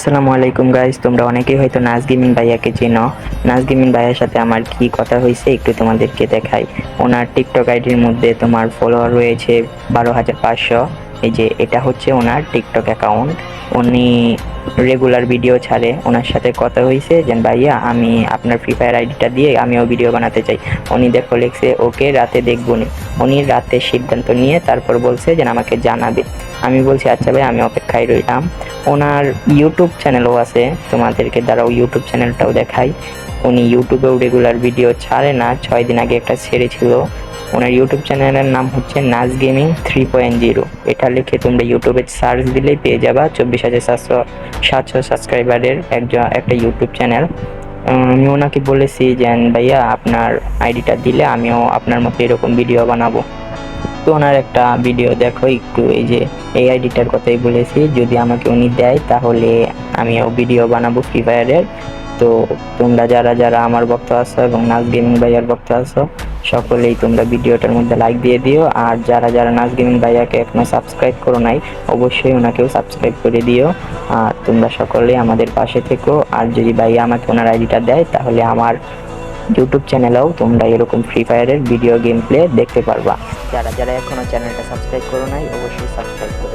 আসসালামু আলাইকুম গাইস, তোমরা অনেকেই হয়তো নাজ গেমিং ভাইয়াকে চেনো। নাজ গেমিং ভাইয়ার সাথে আমার কি কথা হয়েছে একটু তোমাদেরকে দেখাই। ওনার টিকটক আইডির মধ্যে তোমার ফলোয়ার রয়েছে 12,500। এই যে এটা হচ্ছে ওনার টিকটক অ্যাকাউন্ট। উনি রেগুলার ভিডিও ছাড়ে। ওনার সাথে কথা হয়েছে যে ভাইয়া আমি আপনার ফ্রি ফায়ার আইডিটা দিয়ে আমিও ভিডিও বানাতে চাই। উনি দেখো লিখছে ওকে রাতে দেখবো নি। উনি রাতে সিদ্ধান্ত নিয়ে তারপর বলছে যে আমাকে জানাবে। আমি বলছি আচ্ছা ভাই, আমি অপেক্ষায় রইলাম। ওনার ইউটিউব চ্যানেলও আছে, তোমাদেরকে দ্বারাও ইউটিউব চ্যানেলটাও দেখাই। উনি ইউটিউবেও রেগুলার ভিডিও ছাড়ে না, 6 দিন আগে একটা ছেড়েছিল। ওনার ইউটিউব চ্যানেলের নাম হচ্ছে নাজ গেমিং 3.0। এটা লিখে তোমরা ইউটিউবে সার্চ দিলেই পেয়ে যাবা। 24,700 সাবস্ক্রাইবারের একটা ইউটিউব চ্যানেল। আমি ওনাকে বলেছি যে ভাইয়া আপনার আইডিটা দিলে আমিও আপনার মতো এরকম ভিডিও বানাবো। তো ওনার একটা ভিডিও দেখো একটু। এই যে এই আইডিটার কথাই বলেছি, যদি আমাকে উনি দেয় তাহলে আমিও ভিডিও বানাবো ফ্রি ফায়ারের। তো তোমরা যারা যারা আমার ভক্ত আছো এবং নাজ গেমিং ভাইয়ার ভক্ত আছো, সকলেই তোমরা ভিডিওটার মধ্যে লাইক দিয়ে দিও। আর যারা যারা নাজ গেমিং ভাইয়াকে এখনো সাবস্ক্রাইব করো নাই, অবশ্যই ওনাকেও সাবস্ক্রাইব করে দিও। আর তোমরা সকলেই আমাদের পাশে থেকো। আর যদি ভাইয়া আমাকে ওনার আইডিটা দেয় তাহলে আমার ইউটিউব চ্যানেলেও তোমরা এরকম ফ্রি ফায়ারের ভিডিও গেম প্লে দেখতে পারবা। যারা যারা এখনো চ্যানেলটা সাবস্ক্রাইব করো নাই, অবশ্যই সাবস্ক্রাইব করো।